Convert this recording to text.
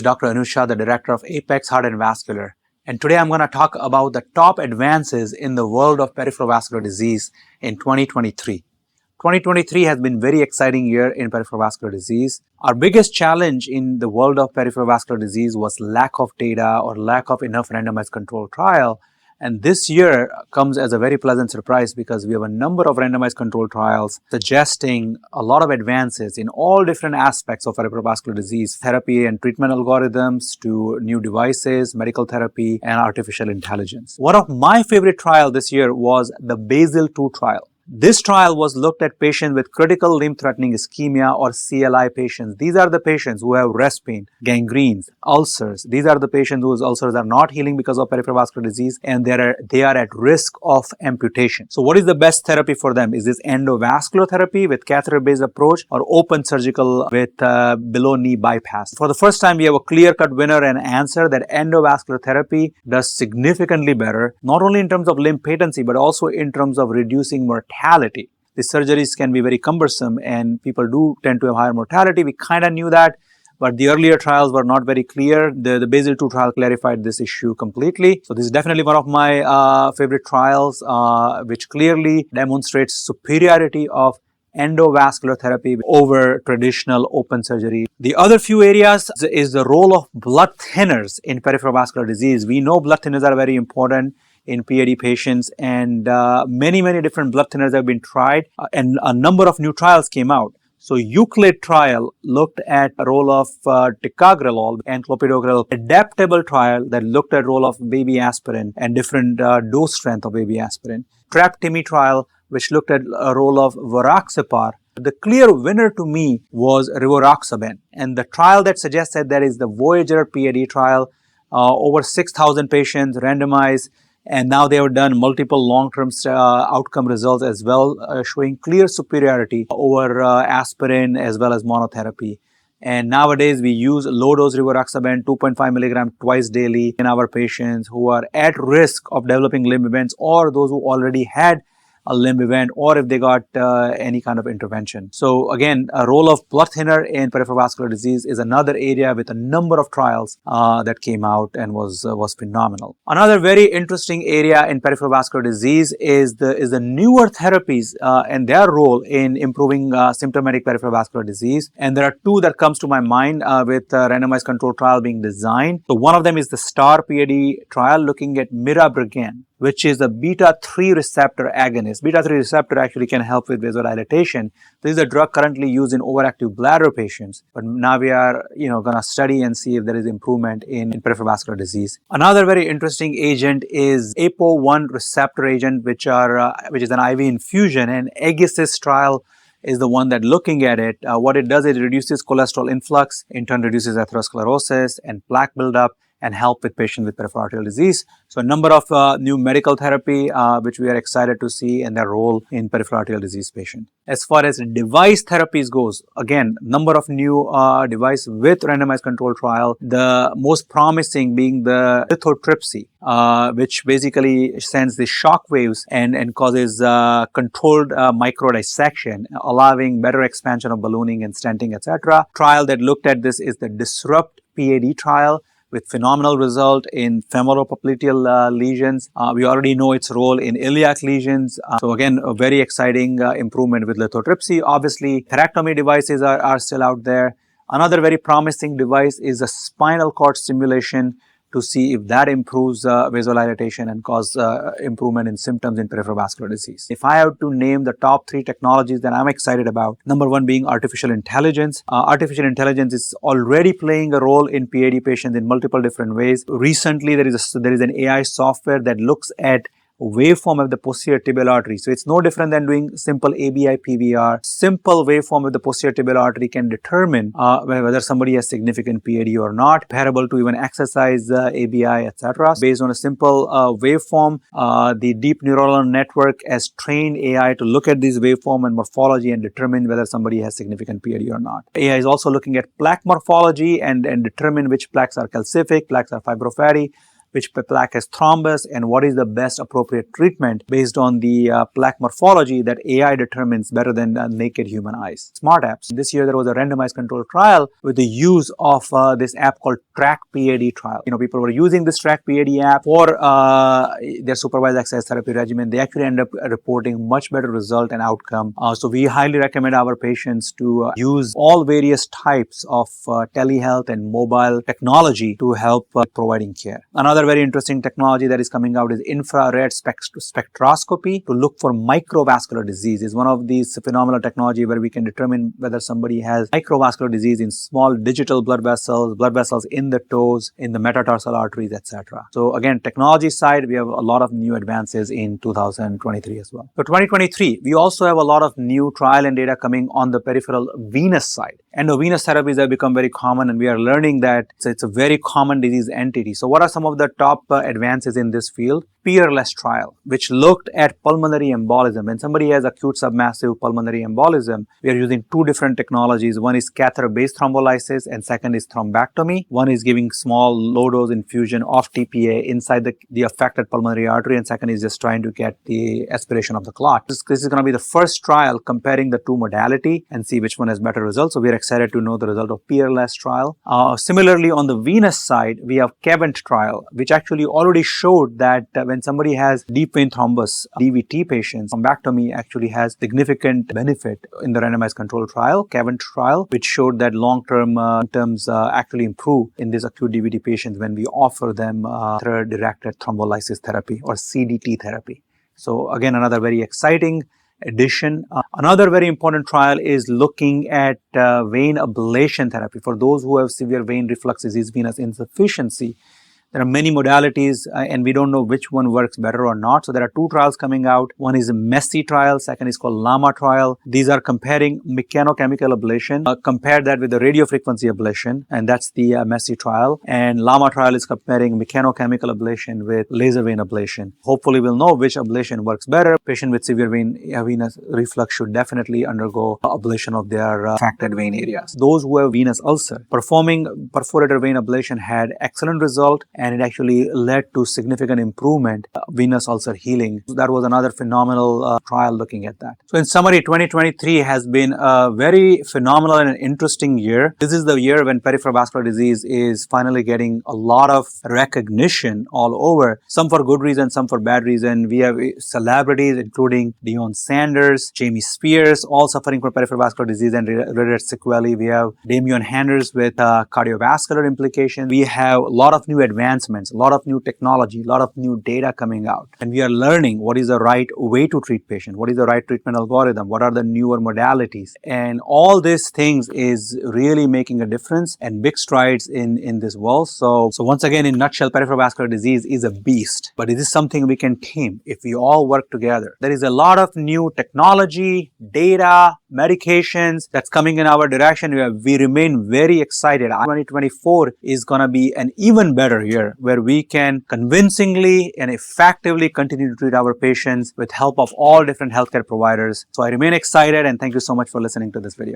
Dr. Anuj Shah, the Director of Apex Heart and Vascular. And today I'm going to talk about the top advances in the world of peripheral vascular disease in 2023. 2023 has been a very exciting year in peripheral vascular disease. Our biggest challenge in the world of peripheral vascular disease was lack of data or lack of enough randomized controlled trial. And this year comes as a very pleasant surprise because we have a number of randomized controlled trials suggesting a lot of advances in all different aspects of peripheral vascular disease, therapy and treatment algorithms to new devices, medical therapy, and artificial intelligence. One of my favorite trials this year was the BASIL-2 trial. This trial was looked at patients with critical limb-threatening ischemia or CLI patients. These are the patients who have rest pain, gangrenes, ulcers. These are the patients whose ulcers are not healing because of peripheral vascular disease and they are at risk of amputation. So what is the best therapy for them? Is this endovascular therapy with catheter-based approach or open surgical with below-knee bypass? For the first time, we have a clear-cut winner and answer that endovascular therapy does significantly better, not only in terms of limb patency, but also in terms of reducing mortality. The surgeries can be very cumbersome and people do tend to have higher mortality. We kind of knew that, but the earlier trials were not very clear. The BASIL-2 trial clarified this issue completely. So this is definitely one of my favorite trials, which clearly demonstrates superiority of endovascular therapy over traditional open surgery. The other few areas is the role of blood thinners in peripheral vascular disease. We know blood thinners are very important in PAD patients, and many different blood thinners have been tried and a number of new trials came out. So Euclid trial looked at the role of ticagrelol and clopidogrel. Adaptable trial that looked at role of baby aspirin and different dose strength of baby aspirin. TRAP-TIMI trial which looked at a role of rivaroxaban. The clear winner to me was rivaroxaban, and the trial that suggested that is the VOYAGER-PAD trial, over 6,000 patients randomized. And now they have done multiple long-term outcome results as well, showing clear superiority over aspirin as well as monotherapy. And nowadays we use low-dose rivaroxaban 2.5 milligram twice daily in our patients who are at risk of developing limb events or those who already had a limb event or if they got any kind of intervention. So again, a role of blood thinner in peripheral vascular disease is another area with a number of trials that came out and was phenomenal. Another very interesting area in peripheral vascular disease is the newer therapies and their role in improving symptomatic peripheral vascular disease. And there are two that comes to my mind with randomized control trial being designed. So one of them is the STAR-PAD trial looking at mirabegron, which is a beta-3 receptor agonist. Beta-3 receptor actually can help with vasodilatation. This is a drug currently used in overactive bladder patients, but now we are going to study and see if there is improvement in peripheral vascular disease. Another very interesting agent is APO1 receptor agent, which is an IV infusion, and AEGISIS trial is the one that looking at it. What it does is it reduces cholesterol influx, in turn reduces atherosclerosis and plaque buildup, and help with patients with peripheral arterial disease. So a number of new medical therapy which we are excited to see and their role in peripheral arterial disease patients. As far as device therapies goes, again, number of new device with randomized control trial. The most promising being the lithotripsy, which basically sends the shock waves and causes controlled microdissection, allowing better expansion of ballooning and stenting, etc. Trial that looked at this is the DISRUPT-PAD trial, with phenomenal result in femoropopliteal lesions. We already know its role in iliac lesions. So again, a very exciting improvement with lithotripsy. Obviously, thoracotomy devices are still out there. Another very promising device is a spinal cord stimulation to see if that improves vasodilatation and cause improvement in symptoms in peripheral vascular disease. If I have to name the top 3 technologies that I'm excited about, number 1 being artificial intelligence. Artificial intelligence is already playing a role in PAD patients in multiple different ways. Recently, there is an AI software that looks at waveform of the posterior tibial artery. So it's no different than doing simple ABI PVR. Simple waveform of the posterior tibial artery can determine whether somebody has significant PAD or not, comparable to even exercise ABI, etc. Based on a simple waveform, the deep neural network has trained AI to look at this waveform and morphology and determine whether somebody has significant PAD or not. AI is also looking at plaque morphology and determine which plaques are calcific, plaques are fibrofatty, which plaque has thrombus, and what is the best appropriate treatment based on the plaque morphology that AI determines better than naked human eyes. Smart apps. This year there was a randomized controlled trial with the use of this app called TrackPAD trial. People were using this TrackPAD app for their supervised exercise therapy regimen. They actually end up reporting much better result and outcome. So we highly recommend our patients to use all various types of telehealth and mobile technology to help providing care. Another very interesting technology that is coming out is infrared spectroscopy to look for microvascular disease. It's one of these phenomenal technology where we can determine whether somebody has microvascular disease in small digital blood vessels in the toes, in the metatarsal arteries, etc. So again, technology side, we have a lot of new advances in 2023 as well. So 2023, we also have a lot of new trial and data coming on the peripheral venous side. Endovenous therapies have become very common, and we are learning that it's a very common disease entity. So what are some of the top advances in this field? Peerless trial, which looked at pulmonary embolism. When somebody has acute submassive pulmonary embolism, we are using two different technologies. One is catheter-based thrombolysis and second is thrombectomy. One is giving small low-dose infusion of TPA inside the affected pulmonary artery, and second is just trying to get the aspiration of the clot. This is going to be the first trial comparing the two modality and see which one has better results. So we are excited to know the result of peerless trial. Similarly, on the venous side, we have CAVENT trial, which actually already showed that when somebody has deep vein thrombus, DVT patients, thrombectomy actually has significant benefit in the randomized control trial, CAVENT trial, which showed that long-term symptoms actually improve in these acute DVT patients when we offer them catheter-directed thrombolysis therapy or CDT therapy. So again, another very exciting addition. Another very important trial is looking at vein ablation therapy for those who have severe vein reflux disease, venous insufficiency. There are many modalities and we don't know which one works better or not. So there are two trials coming out. One is a MESSI trial, second is called LAMA trial. These are comparing mechanochemical ablation. Compare that with the radiofrequency ablation, and that's the MESSI trial. And LAMA trial is comparing mechanochemical ablation with laser vein ablation. Hopefully we'll know which ablation works better. Patient with severe venous reflux should definitely undergo ablation of their affected vein areas. Those who have venous ulcer, performing perforator vein ablation had excellent result, and it actually led to significant improvement venous ulcer healing. So that was another phenomenal trial looking at that. So in summary, 2023 has been a very phenomenal and interesting year. This is the year when peripheral vascular disease is finally getting a lot of recognition all over, some for good reason, some for bad reason. We have celebrities including Deion Sanders, Jamie Spears, all suffering from peripheral vascular disease and related sequelae. We have Damian Handers with cardiovascular implications. We have a lot of new advances, a lot of new technology, a lot of new data coming out. And we are learning what is the right way to treat patients, what is the right treatment algorithm, what are the newer modalities. And all these things is really making a difference and big strides in this world. So once again, in a nutshell, peripheral vascular disease is a beast, but it is something we can tame if we all work together. There is a lot of new technology, data, medications that's coming in our direction. We remain very excited. 2024 is going to be an even better year where we can convincingly and effectively continue to treat our patients with help of all different healthcare providers. So I remain excited and thank you so much for listening to this video.